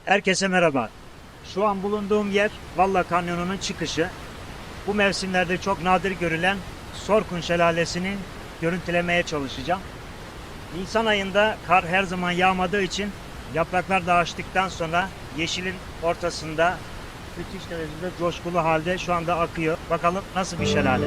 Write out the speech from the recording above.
Herkese merhaba. Şu an bulunduğum yer Valla Kanyonu'nun çıkışı. Bu mevsimlerde çok nadir görülen Sorkun Şelalesi'ni görüntülemeye çalışacağım. Nisan ayında kar her zaman yağmadığı için yapraklar da açtıktan sonra yeşilin ortasında müthiş derecede coşkulu halde şu anda akıyor. Bakalım nasıl bir şelale.